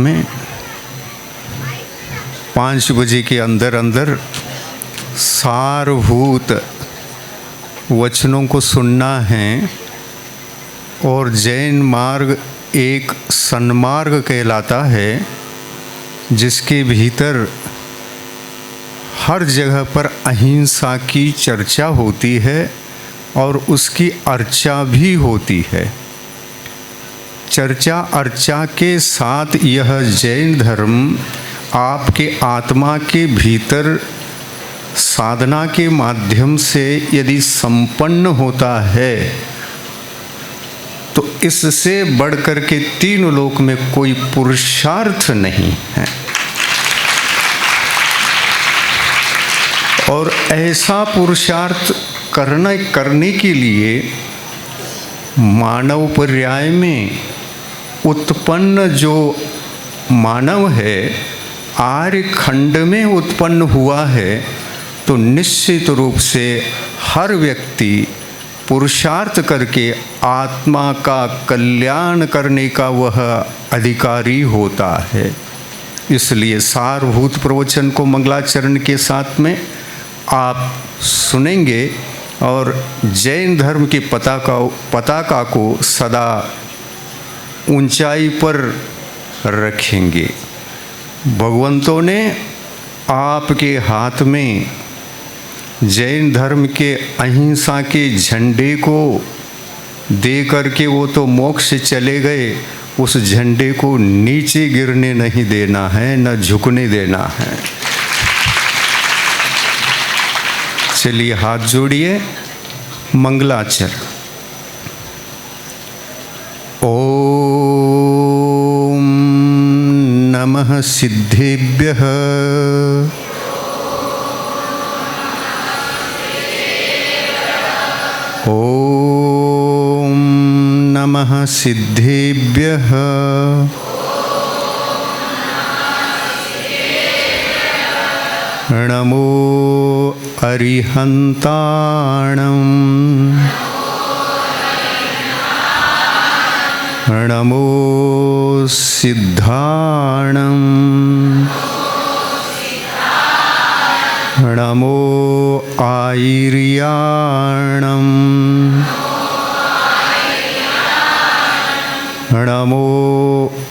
में 5 बजे के अंदर अंदर सारभूत वचनों को सुनना है। और जैन मार्ग एक सन्मार्ग कहलाता है, जिसके भीतर हर जगह पर अहिंसा की चर्चा होती है और उसकी अर्चा भी होती है। चर्चा अर्चा के साथ यह जैन धर्म आपके आत्मा के भीतर साधना के माध्यम से यदि संपन्न होता है तो इससे बढ़कर के 3 लोक में कोई पुरुषार्थ नहीं है। और ऐसा पुरुषार्थ करने के लिए मानव पर्याय में उत्पन्न जो मानव है आर्य खंड में उत्पन्न हुआ है, तो निश्चित रूप से हर व्यक्ति पुरुषार्थ करके आत्मा का कल्याण करने का वह अधिकारी होता है। इसलिए सारभूत प्रवचन को मंगलाचरण के साथ में आप सुनेंगे और जैन धर्म की पताका को सदा ऊंचाई पर रखेंगे। भगवंतों ने आपके हाथ में जैन धर्म के अहिंसा के झंडे को दे करके वो तो मोक्ष चले गए, उस झंडे को नीचे गिरने नहीं देना है, न झुकने देना है। चलिए हाथ जोड़िए, मंगलाचरण। ओम नमः सिद्धेभ्यः ओम नमः सिद्धेभ्यः नमो अरिहन्ताणं नमो सिद्धाणं नमो आयर्याणं नमो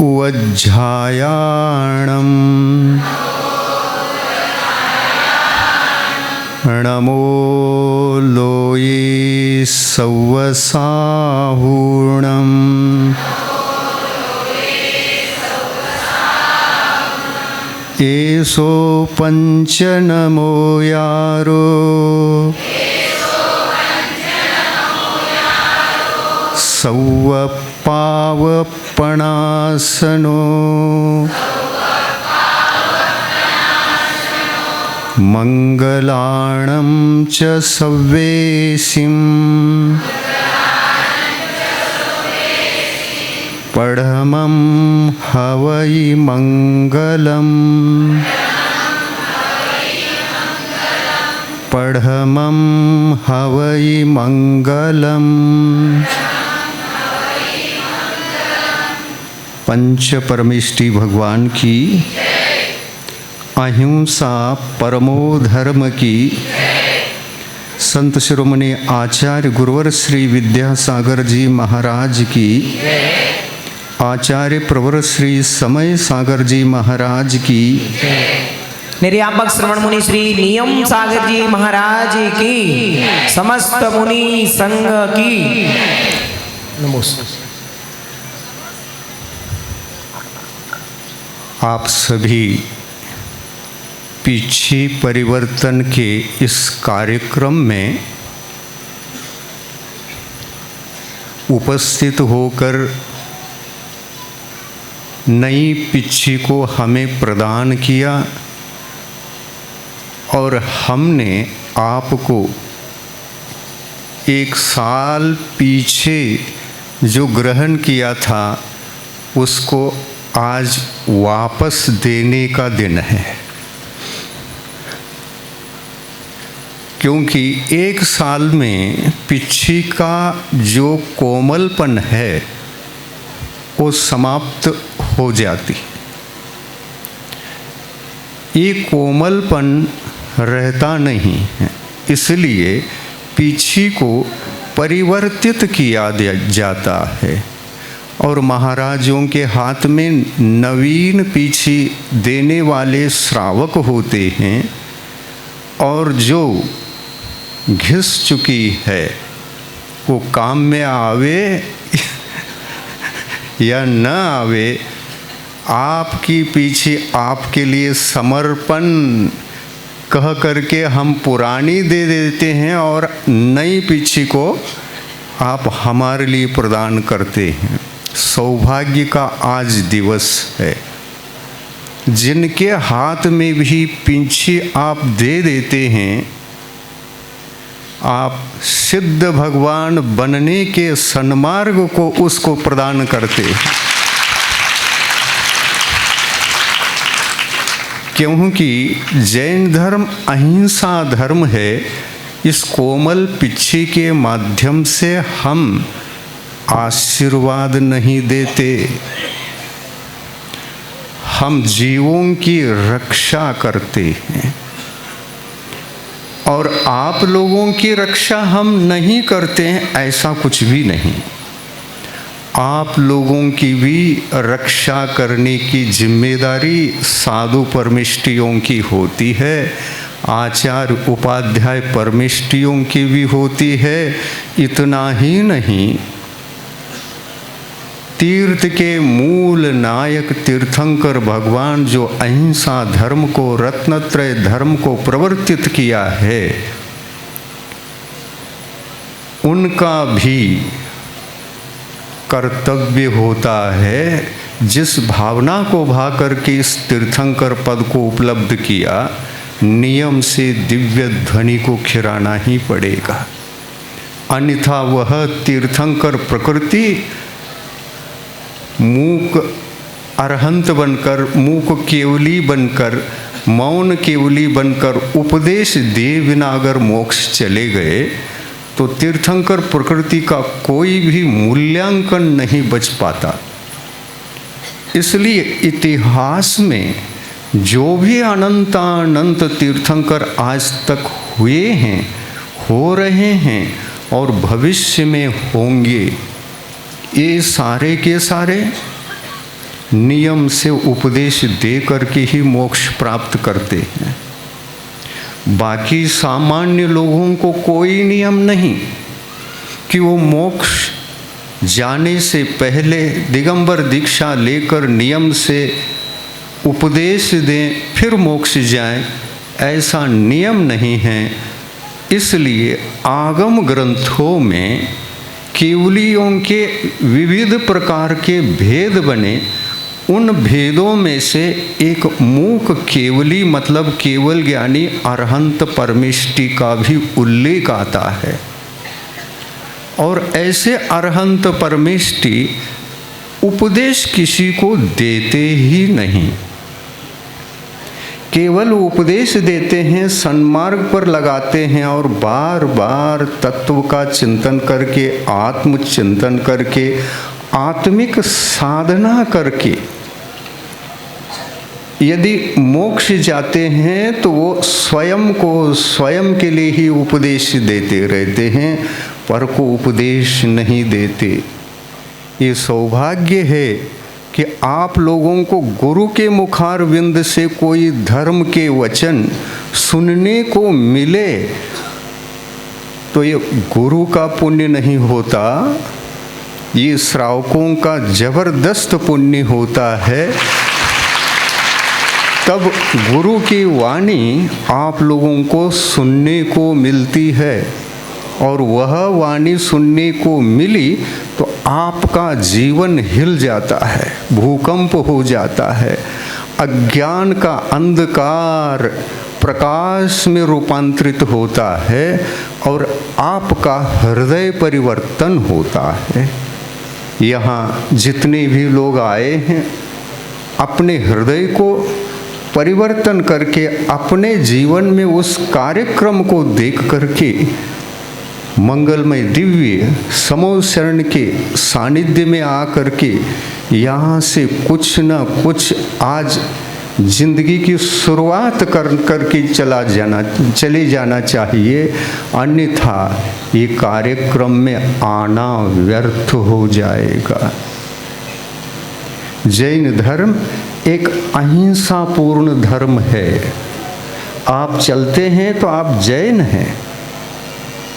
उवज्झायाणं नमो लोये सव्वसाहूणं एषो पञ्चनमो यारो सव्वपावपणासनो मंगलाणं च सव्वेसिं पढ़मं हवै मंगलम् पढ़मं हवै मंगलम्। पंच परमेष्टि भगवान की, अहिंसा परमो धर्म की, संत शिरोमणि आचार्य गुरुवर श्री विद्यासागर जी महाराज की, आचार्य प्रवर श्री समय सागर जी महाराज की, निर्यापक श्रवण मुनि श्री नियम सागर जी महाराज की, समस्त मुनि संघ की नमस्ते। आप सभी पीछे परिवर्तन के इस कार्यक्रम में उपस्थित होकर नई पिच्छी को हमें प्रदान किया और हमने आपको 1 साल पीछे जो ग्रहण किया था उसको आज वापस देने का दिन है। क्योंकि 1 साल में पिच्छी का जो कोमलपन है वो समाप्त हो जाती। ये कोमलपन रहता नहीं है, इसलिए पीछी को परिवर्तित किया जाता है और महाराजों के हाथ में नवीन पीछी देने वाले श्रावक होते हैं और जो घिस चुकी है वो काम में आवे या न आवे, आपकी पीछे आपके लिए समर्पण कह करके हम पुरानी दे देते हैं और नई पीछी को आप हमारे लिए प्रदान करते हैं। सौभाग्य का आज दिवस है। जिनके हाथ में भी पीछी आप दे देते हैं, आप सिद्ध भगवान बनने के सन्मार्ग को उसको प्रदान करते हैं। क्योंकि जैन धर्म अहिंसा धर्म है। इस कोमल पिच्छी के माध्यम से हम आशीर्वाद नहीं देते, हम जीवों की रक्षा करते हैं। और आप लोगों की रक्षा हम नहीं करते हैं ऐसा कुछ भी नहीं। आप लोगों की भी रक्षा करने की जिम्मेदारी साधु परमिष्टियों की होती है, आचार्य उपाध्याय परमिष्टियों की भी होती है। इतना ही नहीं, तीर्थ के मूल नायक तीर्थंकर भगवान जो अहिंसा धर्म को, रत्नत्रय धर्म को प्रवर्तित किया है, उनका भी कर्तव्य होता है। जिस भावना को भा करके इस तीर्थंकर पद को उपलब्ध किया, नियम से दिव्य ध्वनि को खिराना ही पड़ेगा, अन्यथा वह तीर्थंकर प्रकृति मूक अरहंत बनकर, मूक केवली बनकर, मौन केवली बनकर उपदेश दे बिना अगर मोक्ष चले गए तो तीर्थंकर प्रकृति का कोई भी मूल्यांकन नहीं बच पाता। इसलिए इतिहास में जो भी अनंतानंत तीर्थंकर आज तक हुए हैं, हो रहे हैं और भविष्य में होंगे, ये सारे के सारे नियम से उपदेश दे करके ही मोक्ष प्राप्त करते हैं। बाकी सामान्य लोगों को कोई नियम नहीं कि वो मोक्ष जाने से पहले दिगंबर दीक्षा लेकर नियम से उपदेश दें फिर मोक्ष जाएं, ऐसा नियम नहीं है। इसलिए आगम ग्रंथों में केवलियों के विविध प्रकार के भेद बने। उन भेदों में से एक मूक केवली मतलब केवल ज्ञानी अरहंत परमिष्टि का भी उल्लेख आता है। और ऐसे अरहंत परमिष्टि उपदेश किसी को देते ही नहीं, केवल उपदेश देते हैं, सन्मार्ग पर लगाते हैं और बार बार तत्व का चिंतन करके, आत्मचिंतन करके, आत्मिक साधना करके यदि मोक्ष जाते हैं तो वो स्वयं को स्वयं के लिए ही उपदेश देते रहते हैं, पर को उपदेश नहीं देते। ये सौभाग्य है कि आप लोगों को गुरु के मुखारविंद से कोई धर्म के वचन सुनने को मिले तो ये गुरु का पुण्य नहीं होता, ये श्रावकों का जबरदस्त पुण्य होता है। तब गुरु की वाणी आप लोगों को सुनने को मिलती है और वह वाणी सुनने को मिली तो आपका जीवन हिल जाता है, भूकंप हो जाता है, अज्ञान का अंधकार प्रकाश में रूपांतरित होता है और आपका हृदय परिवर्तन होता है। यहाँ जितने भी लोग आए हैं अपने हृदय को परिवर्तन करके अपने जीवन में उस कार्यक्रम को देख करके मंगलमय दिव्य समोह शरण के सानिध्य में आकर के यहाँ से कुछ न कुछ आज जिंदगी की शुरुआत करके चले जाना चाहिए, अन्यथा ये कार्यक्रम में आना व्यर्थ हो जाएगा। जैन धर्म एक अहिंसापूर्ण धर्म है। आप चलते हैं तो आप जैन हैं।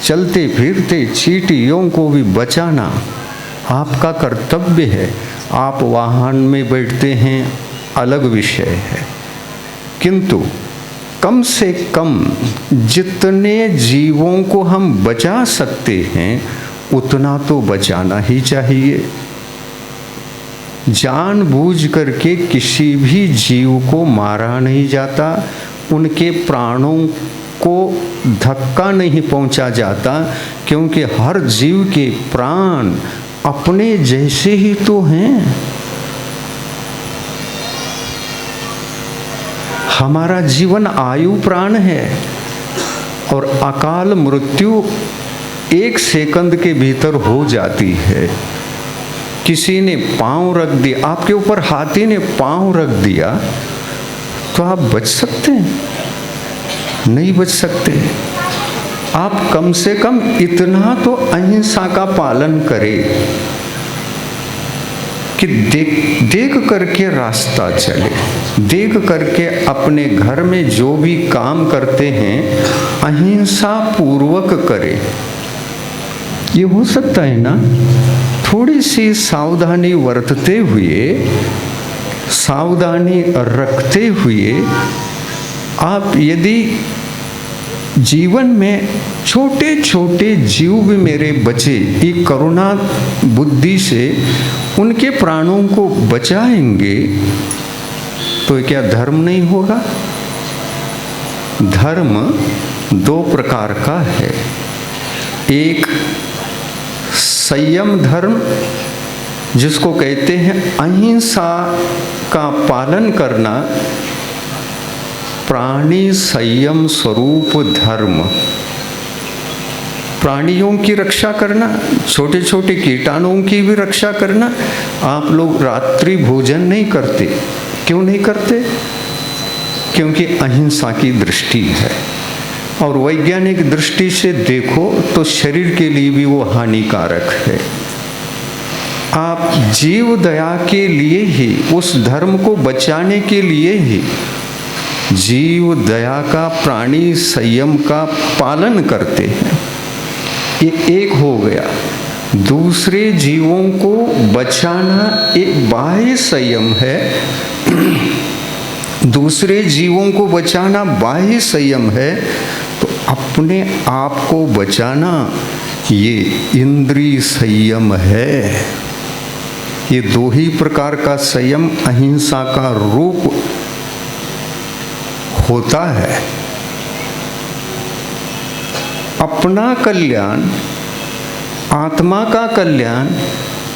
चलते फिरते चींटियों को भी बचाना आपका कर्तव्य है। आप वाहन में बैठते हैं, अलग विषय है, किंतु कम से कम जितने जीवों को हम बचा सकते हैं उतना तो बचाना ही चाहिए। जानबूझ करके किसी भी जीव को मारा नहीं जाता, उनके प्राणों को धक्का नहीं पहुंचा जाता, क्योंकि हर जीव के प्राण अपने जैसे ही तो हैं। हमारा जीवन आयु प्राण है और अकाल मृत्यु 1 सेकंड के भीतर हो जाती है। किसी ने पांव रख दिया, आपके ऊपर हाथी ने पांव रख दिया, तो आप बच सकते हैं? नहीं बच सकते। आप कम से कम इतना तो अहिंसा का पालन करें कि देख करके रास्ता चले, देख करके अपने घर में जो भी काम करते हैं अहिंसा पूर्वक करें। ये हो सकता है ना? थोड़ी सी सावधानी बरतते हुए, सावधानी रखते हुए आप यदि जीवन में छोटे छोटे जीव भी मेरे बचे, ये करुणा बुद्धि से उनके प्राणों को बचाएंगे, तो क्या धर्म नहीं होगा? धर्म 2 प्रकार का है। एक संयम धर्म, जिसको कहते हैं अहिंसा का पालन करना, प्राणी संयम स्वरूप धर्म। प्राणियों की रक्षा करना, छोटे छोटे कीटाणुओं की भी रक्षा करना। आप लोग रात्रि भोजन नहीं करते, क्यों नहीं करते? क्योंकि अहिंसा की दृष्टि है, और वैज्ञानिक दृष्टि से देखो तो शरीर के लिए भी वो हानिकारक है। आप जीव दया के लिए ही, उस धर्म को बचाने के लिए ही जीव दया का, प्राणी संयम का पालन करते हैं। ये एक हो गया। दूसरे जीवों को बचाना एक बाह्य संयम है। दूसरे जीवों को बचाना बाह्य संयम है, तो अपने आप को बचाना ये इंद्रिय संयम है। ये 2 ही प्रकार का संयम अहिंसा का रूप होता है। अपना कल्याण, आत्मा का कल्याण,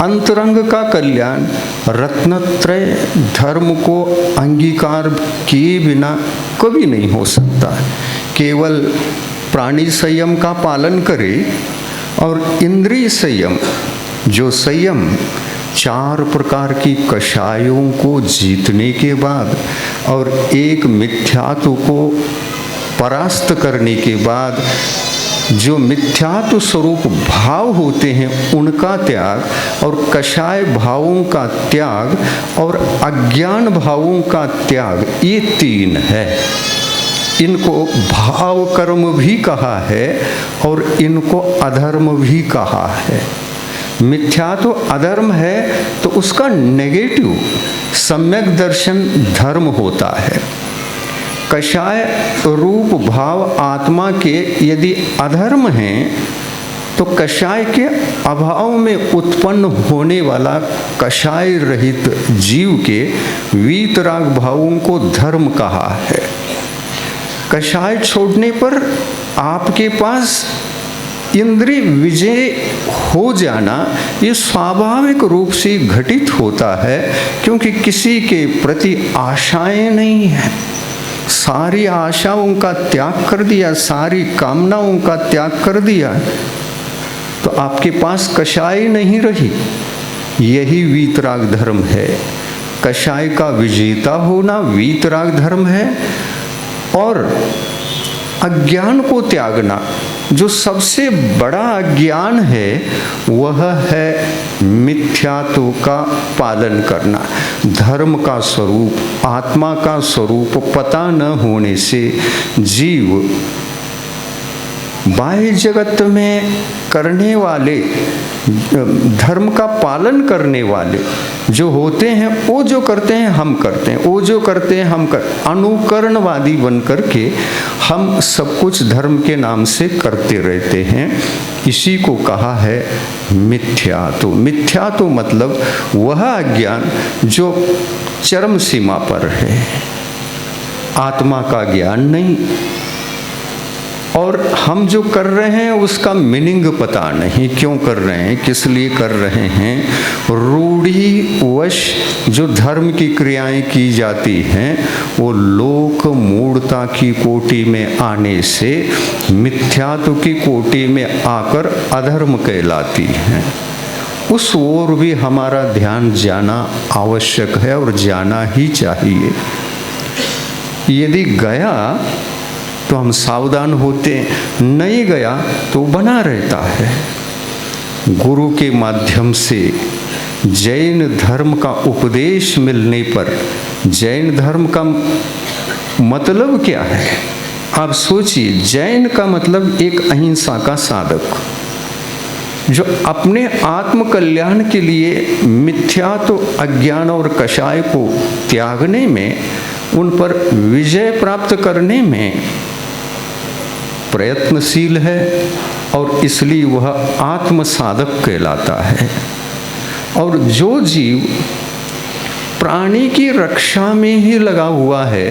अंतरंग का कल्याण रत्नत्रय धर्म को अंगीकार किए बिना कभी नहीं हो सकता। केवल प्राणी संयम का पालन करे और इंद्रिय संयम, जो संयम 4 प्रकार की कषायों को जीतने के बाद और एक मिथ्यात्व को परास्त करने के बाद जो मिथ्यात्व स्वरूप भाव होते हैं उनका त्याग, और कषाय भावों का त्याग और अज्ञान भावों का त्याग, ये 3 है। इनको भाव कर्म भी कहा है और इनको अधर्म भी कहा है। मिथ्या तो अधर्म है, तो उसका नेगेटिव सम्यक दर्शन धर्म होता है। कषाय रूप भाव आत्मा के यदि अधर्म हैं, तो कषाय के अभाव में उत्पन्न होने वाला कषाय रहित जीव के वीतराग भावों को धर्म कहा है। कषाय छोड़ने पर आपके पास इंद्रिय विजय हो जाना ये स्वाभाविक रूप से घटित होता है, क्योंकि किसी के प्रति आशाएं नहीं है। सारी आशाओं का त्याग कर दिया, सारी कामनाओं का त्याग कर दिया, तो आपके पास कषाय नहीं रही। यही वीतराग धर्म है। कषाय का विजेता होना वीतराग धर्म है, और अज्ञान को त्यागना, जो सबसे बड़ा अज्ञान है, वह है मिथ्यात्व का पालन करना। धर्म का स्वरूप, आत्मा का स्वरूप पता न होने से जीव बाह्य जगत में करने वाले, धर्म का पालन करने वाले जो होते हैं, वो जो करते हैं हम करते हैं, वो जो करते हैं हम अनुकरणवादी बन करके हम सब कुछ धर्म के नाम से करते रहते हैं। इसी को कहा है मिथ्यात्व। मिथ्यात्व मतलब वह अज्ञान जो चरम सीमा पर है, आत्मा का ज्ञान नहीं, और हम जो कर रहे हैं उसका मीनिंग पता नहीं, क्यों कर रहे हैं, किस लिए कर रहे हैं। रूढ़िवश जो धर्म की क्रियाएं की जाती हैं, वो लोक मूढ़ता की कोटि में आने से मिथ्यात्व की कोटि में आकर अधर्म कहलाती हैं। उस ओर भी हमारा ध्यान जाना आवश्यक है और जाना ही चाहिए। यदि गया तो हम सावधान होते हैं, नहीं गया तो बना रहता है। गुरु के माध्यम से जैन धर्म का उपदेश मिलने पर, जैन धर्म का मतलब क्या है आप सोचिए। जैन का मतलब एक अहिंसा का साधक, जो अपने आत्म कल्याण के लिए मिथ्यात्व, अज्ञान और कषाय को त्यागने में, उन पर विजय प्राप्त करने में प्रयत्नशील है, और इसलिए वह आत्म साधक कहलाता है। और जो जीव प्राणी की रक्षा में ही लगा हुआ है,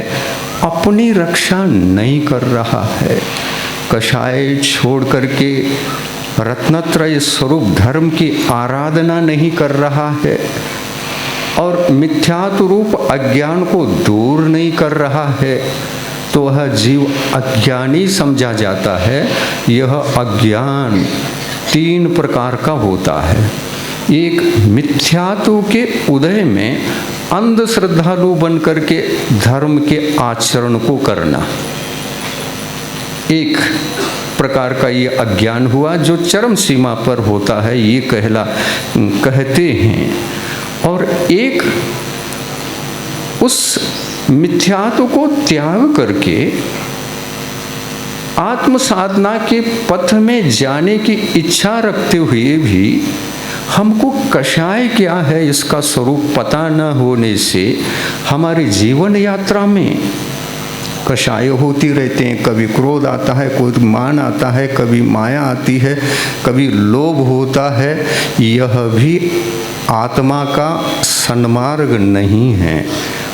अपनी रक्षा नहीं कर रहा है, कषाय छोड़ करके रत्नत्रय स्वरूप धर्म की आराधना नहीं कर रहा है, और मिथ्यात्व रूप अज्ञान को दूर नहीं कर रहा है, तो वह जीव अज्ञानी समझा जाता है। यह अज्ञान तीन प्रकार का होता है। एक, मिथ्यात्व के उदय में अंध श्रद्धालु बन करके धर्म के आचरण को करना, एक प्रकार का ये अज्ञान हुआ जो चरम सीमा पर होता है, ये कहते हैं। और एक, उस मिथ्यात्व को त्याग करके आत्म साधना के पथ में जाने की इच्छा रखते हुए भी हमको कषाय क्या है इसका स्वरूप पता न होने से हमारी जीवन यात्रा में कषाय होती रहते हैं। कभी क्रोध आता है, कोई मान आता है, कभी माया आती है, कभी लोभ होता है। यह भी आत्मा का सन्मार्ग नहीं है,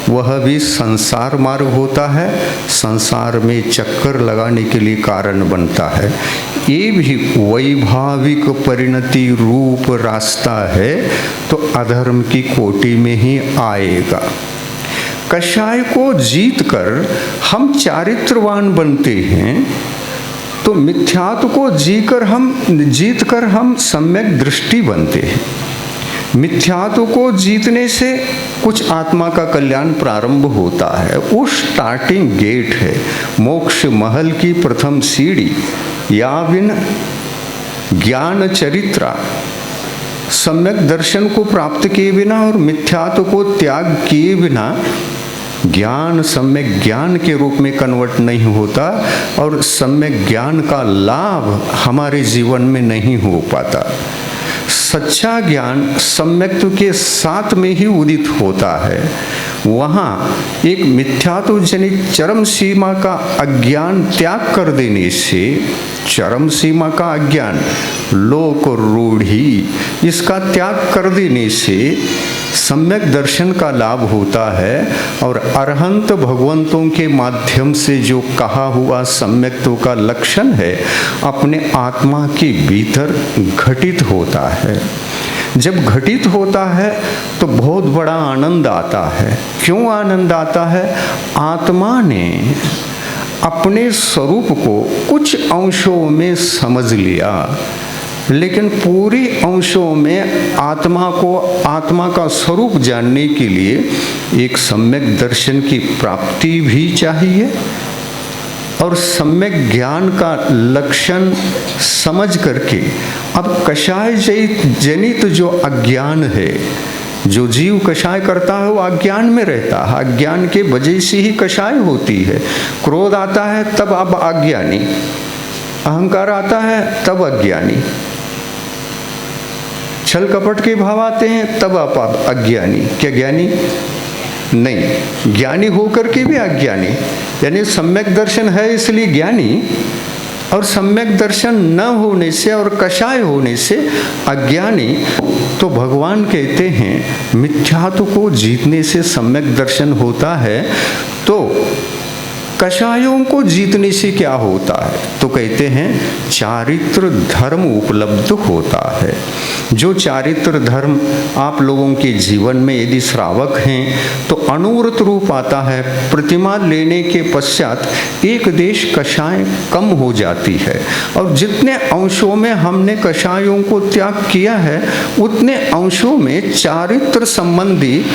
वह भी संसार मार्ग होता है, संसार में चक्कर लगाने के लिए कारण बनता है। ये भी वैभाविक परिणति रूप रास्ता है, तो अधर्म की कोटि में ही आएगा। कषाय को जीतकर हम चारित्रवान बनते हैं, तो मिथ्यात्व को जीतकर हम सम्यक दृष्टि बनते हैं। मिथ्यात्व को जीतने से कुछ आत्मा का कल्याण प्रारंभ होता है। वो स्टार्टिंग गेट है, मोक्ष महल की प्रथम सीढ़ी। या बिन ज्ञान चरित्रा, सम्यक दर्शन को प्राप्त किए बिना और मिथ्यात्व को त्याग किए बिना ज्ञान सम्यक ज्ञान के रूप में कन्वर्ट नहीं होता, और सम्यक ज्ञान का लाभ हमारे जीवन में नहीं हो पाता। सच्चा ज्ञान सम्यक्त्व के साथ में ही उदित होता है। वहाँ एक मिथ्यात्व जनित चरम सीमा का अज्ञान त्याग कर देने से, चरम सीमा का अज्ञान लोक रूढ़ी, इसका त्याग कर देने से सम्यक दर्शन का लाभ होता है। और अरहंत भगवंतों के माध्यम से जो कहा हुआ सम्यक्त्व का लक्षण है, अपने आत्मा के भीतर घटित होता है। जब घटित होता है तो बहुत बड़ा आनंद आता है। क्यों आनंद आता है? आत्मा ने अपने स्वरूप को कुछ अंशों में समझ लिया। लेकिन पूरी अंशों में आत्मा को, आत्मा का स्वरूप जानने के लिए एक सम्यक दर्शन की प्राप्ति भी चाहिए और सम्यक ज्ञान का लक्षण समझ करके अब कषाय जनित जो अज्ञान है, जो जीव कषाय करता है वो अज्ञान में रहता है, अज्ञान के वजह से ही कषाय होती है। क्रोध आता है तब आप अज्ञानी, अहंकार आता है तब अज्ञानी, छल कपट के भाव आते हैं तब आप अज्ञानी। क्या ज्ञानी नहीं, ज्ञानी होकर के भी अज्ञानी। यानी सम्यक दर्शन है इसलिए ज्ञानी, और सम्यक दर्शन न होने से और कषाय होने से अज्ञानी। तो भगवान कहते हैं मिथ्यात्व को जीतने से सम्यक दर्शन होता है, तो कषायों को जीतने से क्या होता है? तो कहते हैं चारित्र धर्म उपलब्ध होता है। जो चारित्र धर्म आप लोगों के जीवन में यदि श्रावक हैं तो अनुव्रत रूप आता है। प्रतिमा लेने के पश्चात एक देश कषाय कम हो जाती है, और जितने अंशों में हमने कषायों को त्याग किया है उतने अंशों में चारित्र संबंधी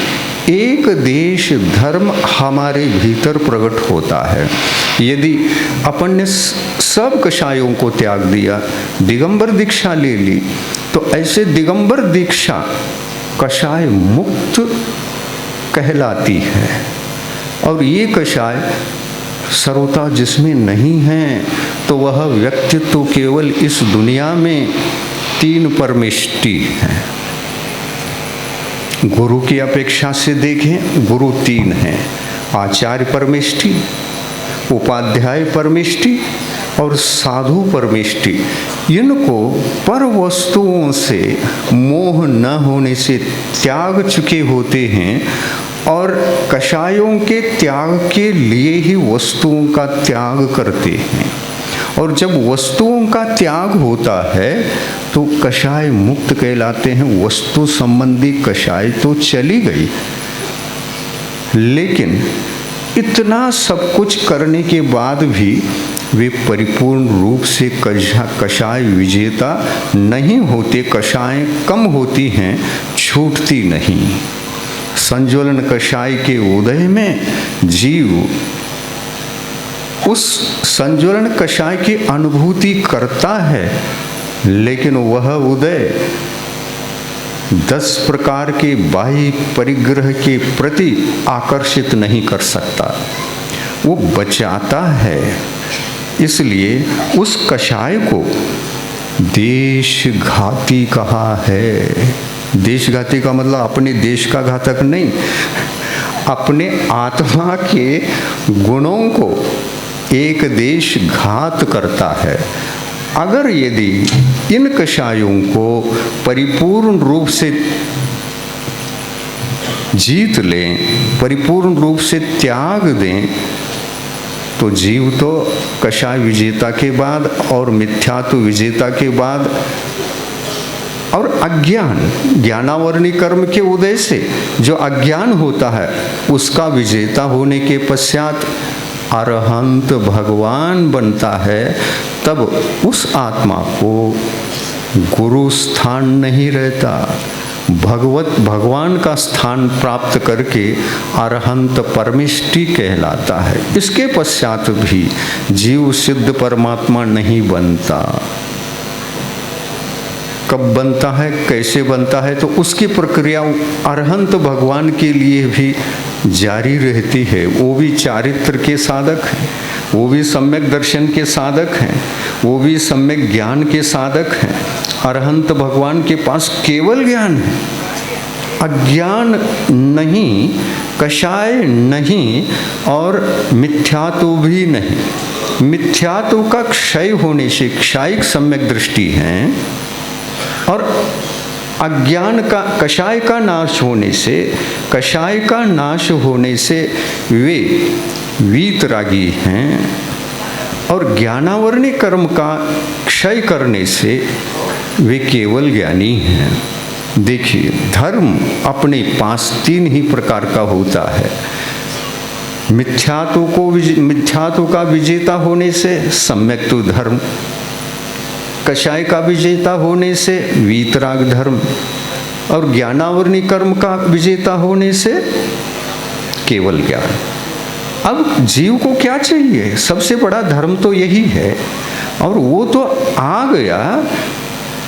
एक देश धर्म हमारे भीतर प्रकट होता है। यदि अपन ने सब कषायों को त्याग दिया, दिगंबर दीक्षा ले ली, तो ऐसे दिगंबर दीक्षा कषाय मुक्त कहलाती है। और ये कषाय सर्वथा जिसमें नहीं है तो वह व्यक्तित्व तो केवल इस दुनिया में 3 परमेष्टि है। गुरु की अपेक्षा से देखें, गुरु 3 हैं, आचार्य परमेष्टि, उपाध्याय परमेष्टि और साधु परमेष्टि। इनको पर वस्तुओं से मोह न होने से त्याग चुके होते हैं, और कषायों के त्याग के लिए ही वस्तुओं का त्याग करते हैं। और जब वस्तुओं का त्याग होता है तो कषाय मुक्त कहलाते हैं। वस्तु संबंधी कषाय तो चली गई, लेकिन इतना सब कुछ करने के बाद भी वे परिपूर्ण रूप से कषाय विजेता नहीं होते। कषाय कम होती हैं, छूटती नहीं। संज्वलन कषाय के उदय में जीव उस संज्वलन कषाय की अनुभूति करता है, लेकिन वह उदय 10 प्रकार के बाह्य परिग्रह के प्रति आकर्षित नहीं कर सकता, वो बचाता है। इसलिए उस कषाय को देशघाती कहा है। देशघाती का मतलब अपने देश का घातक नहीं, अपने आत्मा के गुणों को एक देश घात करता है। अगर यदि इन कषायों को परिपूर्ण रूप से जीत लें, परिपूर्ण रूप से त्याग दें, तो जीव तो कषाय विजेता के बाद और मिथ्यात्व विजेता के बाद और अज्ञान, ज्ञानावरणी कर्म के उदय से जो अज्ञान होता है उसका विजेता होने के पश्चात अरहंत भगवान बनता है। तब उस आत्मा को गुरु स्थान नहीं रहता, भगवान का स्थान प्राप्त करके अरहंत परमेष्टि कहलाता है। इसके पश्चात भी जीव सिद्ध परमात्मा नहीं बनता। कब बनता है, कैसे बनता है, तो उसकी प्रक्रिया अरहंत भगवान के लिए भी जारी रहती है। वो भी चारित्र के साधक हैं, वो भी सम्यक दर्शन के साधक हैं, वो भी सम्यक ज्ञान के साधक हैं। अरहंत भगवान के पास केवल ज्ञान है, अज्ञान नहीं, कषाय नहीं और मिथ्यात्व भी नहीं। मिथ्यात्व का क्षय होने से क्षायिक सम्यक दृष्टि है, और अज्ञान का, कषाय का नाश होने से, कषाय का नाश होने से वे वीतरागी हैं, और ज्ञानावरणी कर्म का क्षय करने से वे केवल ज्ञानी हैं। देखिए, धर्म अपने पास 3 ही प्रकार का होता है। मिथ्यात्व का विजेता होने से सम्यक तो धर्म, कषाय का विजेता होने से वीतराग धर्म, और ज्ञानावरणी कर्म का विजेता होने से केवल ज्ञान। अब जीव को क्या चाहिए? सबसे बड़ा धर्म तो यही है, और वो तो आ गया,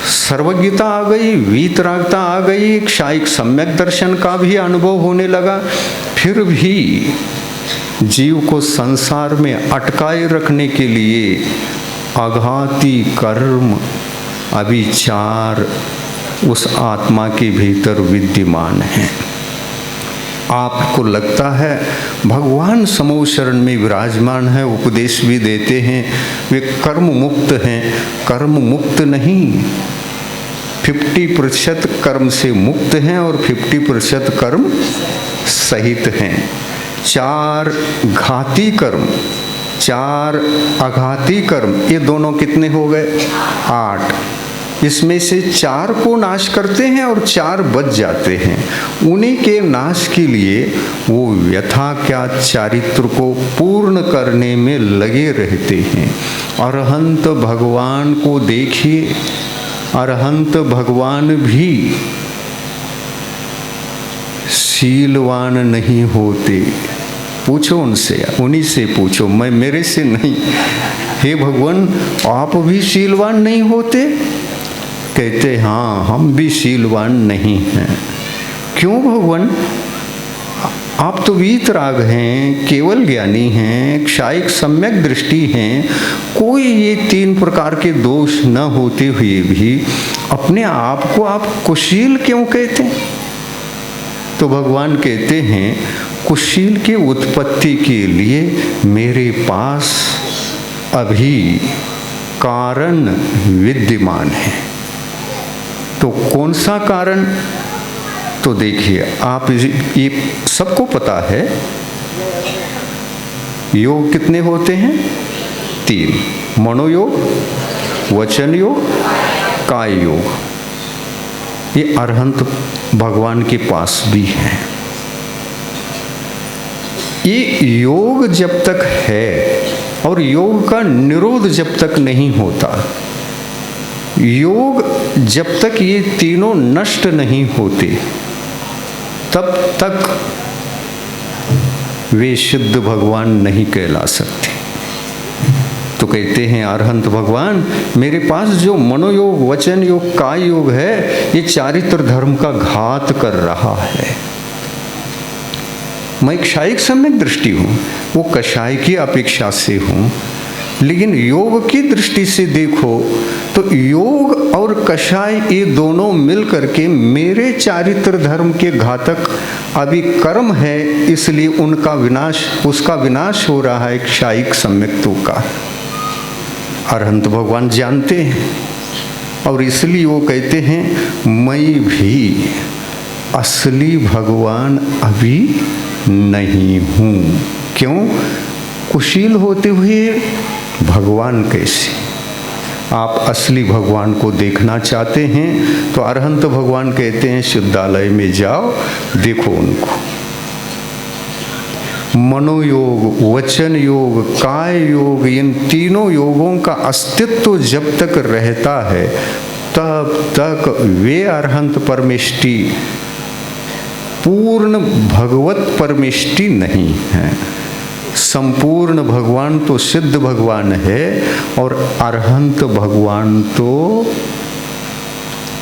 सर्वज्ञता आ गई, वीतरागता आ गई, क्षायिक सम्यक दर्शन का भी अनुभव होने लगा। फिर भी जीव को संसार में अटकाए रखने के लिए आघाती कर्म अभी 4 उस आत्मा के भीतर विद्यमान हैं। आपको लगता है भगवान समूह शरण में विराजमान है, उपदेश भी देते हैं, वे कर्म मुक्त हैं। कर्म मुक्त नहीं, 50% कर्म से मुक्त हैं और 50% कर्म सहित हैं। 4 घाती कर्म, 4 आघाती कर्म, ये दोनों कितने हो गए? 8। इसमें से 4 को नाश करते हैं और 4 बच जाते हैं। उन्हीं के नाश के लिए वो यथा क्या चारित्र को पूर्ण करने में लगे रहते हैं। अरहंत भगवान को देखिए, अरहंत भगवान भी शीलवान नहीं होते। पूछो उनसे, उन्हीं से पूछो, मैं मेरे से नहीं। हे भगवान, आप भी शीलवान नहीं होते? कहते हाँ, हम भी शीलवान नहीं हैं। क्यों भगवान? आप तो वीतराग हैं, केवल ज्ञानी हैं, क्षायिक सम्यक दृष्टि हैं, कोई ये 3 प्रकार के दोष न होते हुए भी अपने आप को आप कुशील क्यों कहते हैं? तो भगवान कहते हैं, कुशील के उत्पत्ति के लिए मेरे पास अभी कारण विद्यमान है। तो कौन सा कारण? तो देखिए, आप ये सबको पता है, योग कितने होते हैं? 3, मनोयोग, वचन योग, काय योग। ये अरहंत भगवान के पास भी है। ये योग जब तक है और योग का निरोध जब तक नहीं होता, योग जब तक ये तीनों नष्ट नहीं होते, तब तक वे सिद्ध भगवान नहीं कहला सकते। तो कहते हैं अरहंत भगवान, मेरे पास जो मनोयोग, वचन योग, काय योग है, ये चारित्र धर्म का घात कर रहा है। मैं क्षायिक सम्यक दृष्टि हूँ, वो कषाय की अपेक्षा से हूँ, लेकिन योग की दृष्टि से देखो तो योग और कषाय ये दोनों मिल करके मेरे चारित्र धर्म के घातक अभी कर्म है, इसलिए उनका विनाश, उसका विनाश हो रहा है क्षायिक सम्यक्तों का। अरहंत भगवान जानते हैं और इसलिए वो कहते हैं मैं भी असली भगवान अभी नहीं हूँ। क्यों? कुशील होते हुए भगवान कैसे? आप असली भगवान को देखना चाहते हैं तो अरहंत भगवान कहते हैं शुद्धालय में जाओ, देखो उनको। मनोयोग, वचन योग, काय योग, इन तीनों योगों का अस्तित्व जब तक रहता है तब तक वे अरहंत परमेष्टि पूर्ण भगवत परमेष्टि नहीं है। संपूर्ण भगवान तो सिद्ध भगवान है और अरहंत भगवान तो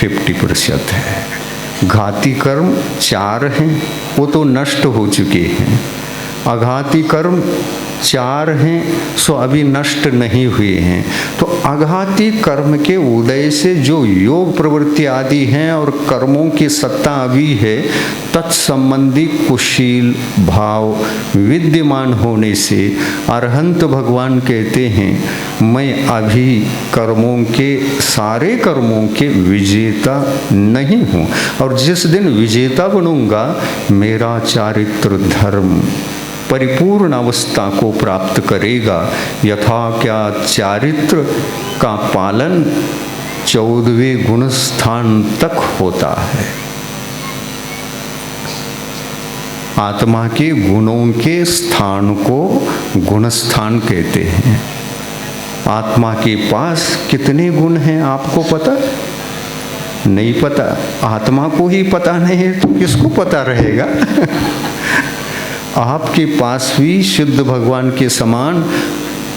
50% है। घाती कर्म 4 हैं, वो तो नष्ट हो चुके हैं। आघाती कर्म 4 हैं, सो अभी नष्ट नहीं हुए हैं। तो आघाती कर्म के उदय से जो योग प्रवृत्ति आदि हैं और कर्मों की सत्ता अभी है, तत्संबंधी कुशील भाव विद्यमान होने से अरहंत भगवान कहते हैं मैं अभी कर्मों के, सारे कर्मों के विजेता नहीं हूँ, और जिस दिन विजेता बनूंगा मेरा चारित्र धर्म परिपूर्ण अवस्था को प्राप्त करेगा। यथा क्या चारित्र का पालन 14वें गुण स्थान तक होता है। आत्मा के गुणों के स्थान को गुण स्थान कहते हैं। आत्मा के पास कितने गुण हैं आपको पता नहीं? पता। आत्मा को ही पता नहीं है तो किसको पता रहेगा? आपके पास भी शुद्ध भगवान के समान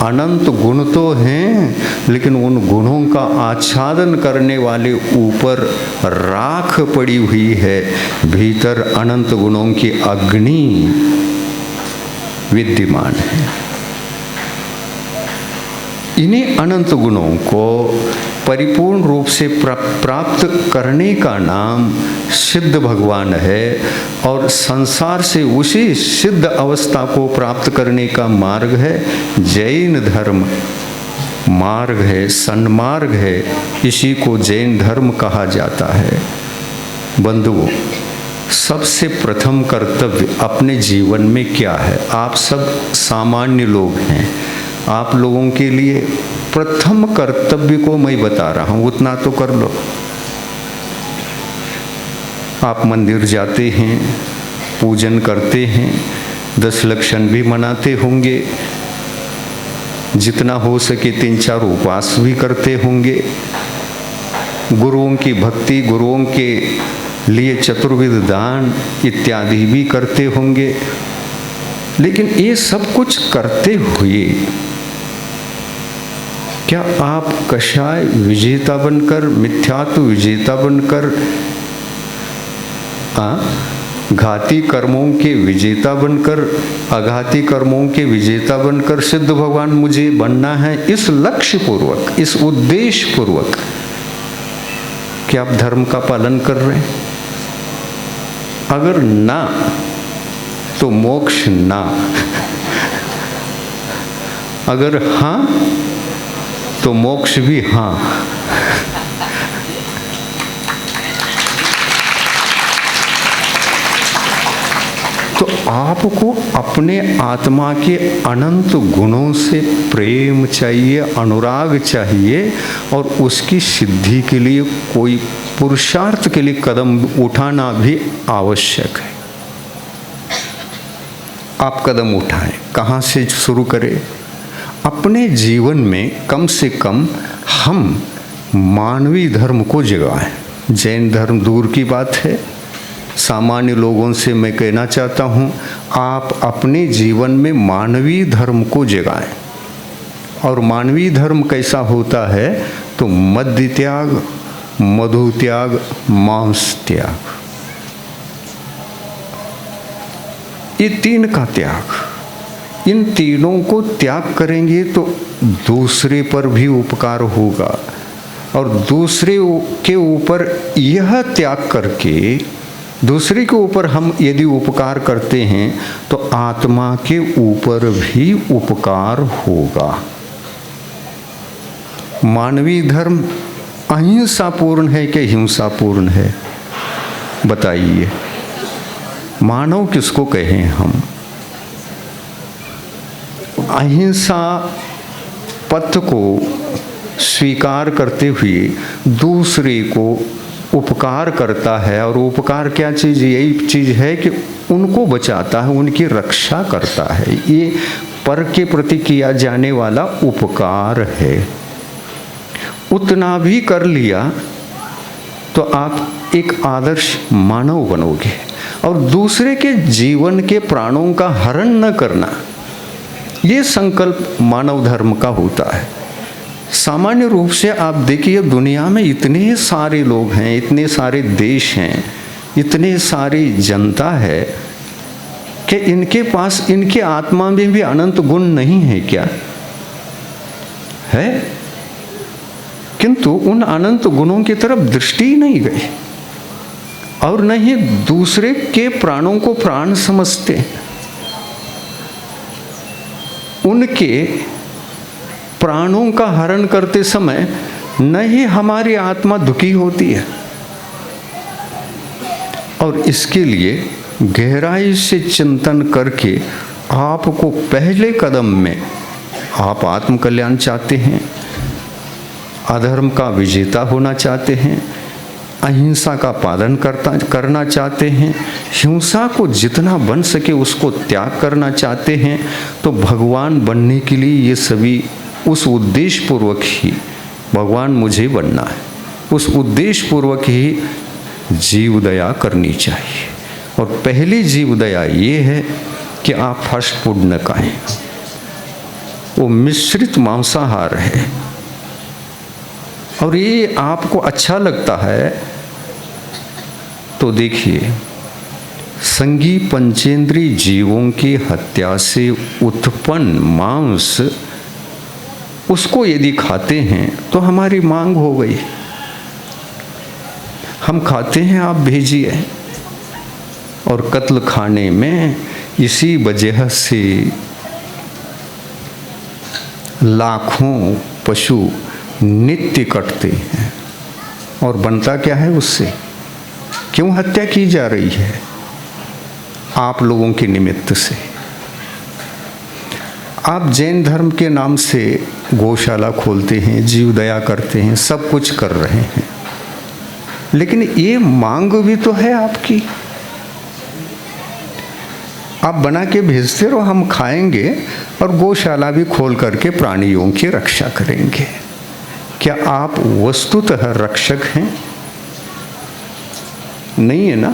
अनंत गुण तो हैं, लेकिन उन गुणों का आच्छादन करने वाले ऊपर राख पड़ी हुई है, भीतर अनंत गुणों की अग्नि विद्यमान है। इन्हीं अनंत गुणों को परिपूर्ण रूप से प्राप्त करने का नाम सिद्ध भगवान है, और संसार से उसी सिद्ध अवस्था को प्राप्त करने का मार्ग है जैन धर्म मार्ग है, सन्मार्ग है। इसी को जैन धर्म कहा जाता है। बंधुओं, सबसे प्रथम कर्तव्य अपने जीवन में क्या है? आप सब सामान्य लोग हैं, आप लोगों के लिए प्रथम कर्तव्य को मैं बता रहा हूँ, उतना तो कर लो। आप मंदिर जाते हैं, पूजन करते हैं, 10 लक्षण भी मनाते होंगे, जितना हो सके 3-4 उपवास भी करते होंगे, गुरुओं की भक्ति, गुरुओं के लिए चतुर्विध दान इत्यादि भी करते होंगे। लेकिन ये सब कुछ करते हुए क्या आप कषाय विजेता बनकर, मिथ्यात्व विजेता बनकर, घाती कर्मों के विजेता बनकर, अघाती कर्मों के विजेता बनकर सिद्ध भगवान मुझे बनना है, इस लक्ष्य पूर्वक, इस उद्देश्य पूर्वक क्या आप धर्म का पालन कर रहे हैं? अगर ना तो मोक्ष ना, अगर हाँ तो मोक्ष भी हाँ। तो आपको अपने आत्मा के अनंत गुणों से प्रेम चाहिए, अनुराग चाहिए, और उसकी सिद्धि के लिए कोई पुरुषार्थ के लिए कदम उठाना भी आवश्यक है। आप कदम उठाएं। कहाँ से शुरू करें? अपने जीवन में कम से कम हम मानवीय धर्म को जगाएं। जैन धर्म दूर की बात है, सामान्य लोगों से मैं कहना चाहता हूँ, आप अपने जीवन में मानवीय धर्म को जगाएं। और मानवीय धर्म कैसा होता है? तो मद्य त्याग, मधु त्याग, मांस त्याग, ये 3 का त्याग। इन तीनों को त्याग करेंगे तो दूसरे पर भी उपकार होगा, और दूसरे के ऊपर यह त्याग करके, दूसरे के ऊपर हम यदि उपकार करते हैं तो आत्मा के ऊपर भी उपकार होगा। मानवीय धर्म अहिंसापूर्ण है कि हिंसापूर्ण है? बताइए। मानव किसको कहें हम? अहिंसा पथ को स्वीकार करते हुए दूसरे को उपकार करता है, और उपकार क्या चीज़? यही चीज़ है कि उनको बचाता है, उनकी रक्षा करता है। ये पर के प्रति किया जाने वाला उपकार है। उतना भी कर लिया तो आप एक आदर्श मानव बनोगे। और दूसरे के जीवन के प्राणों का हरण न करना, ये संकल्प मानव धर्म का होता है। सामान्य रूप से आप देखिए, दुनिया में इतने सारे लोग हैं, इतने सारे देश हैं, इतने सारी जनता है कि इनके पास, इनके आत्मा में भी अनंत गुण नहीं है क्या? है, किंतु उन अनंत गुणों की तरफ दृष्टि नहीं गई, और न ही दूसरे के प्राणों को प्राण समझते। उनके प्राणों का हरण करते समय न ही हमारी आत्मा दुखी होती है। और इसके लिए गहराई से चिंतन करके आपको पहले कदम में, आप आत्म कल्याण चाहते हैं, अधर्म का विजेता होना चाहते हैं, अहिंसा का पालन करना चाहते हैं, हिंसा को जितना बन सके उसको त्याग करना चाहते हैं, तो भगवान बनने के लिए ये सभी उस उद्देश्य पूर्वक ही भगवान मुझे बनना है, उस उद्देश्य पूर्वक ही जीव दया करनी चाहिए। और पहली जीव दया ये है कि आप फास्ट फूड न खाएं, वो मिश्रित मांसाहार है और ये आपको अच्छा लगता है तो देखिए, संगी पंचेंद्रीय जीवों की हत्या से उत्पन्न मांस, उसको यदि खाते हैं तो हमारी मांग हो गई, हम खाते हैं, आप भेजिए। और कत्ल खाने में इसी वजह से लाखों पशु नित्य कटते हैं। और बनता क्या है उससे? क्यों हत्या की जा रही है? आप लोगों के निमित्त से। आप जैन धर्म के नाम से गौशाला खोलते हैं, जीव दया करते हैं, सब कुछ कर रहे हैं, लेकिन ये मांग भी तो है आपकी। आप बना के भेजते रहो, हम खाएंगे और गौशाला भी खोल करके प्राणियों की रक्षा करेंगे। क्या आप वस्तुतः रक्षक हैं? नहीं है ना?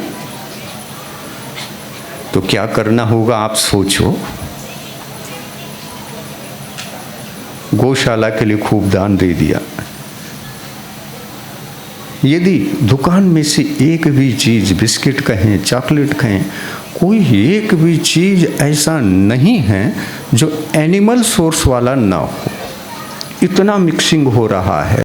तो क्या करना होगा आप सोचो। गौशाला के लिए खूब दान दे दिया, यदि दुकान में से एक भी चीज, बिस्किट कहें, चॉकलेट कहें, कोई एक भी चीज ऐसा नहीं है जो एनिमल सोर्स वाला ना हो, इतना मिक्सिंग हो रहा है,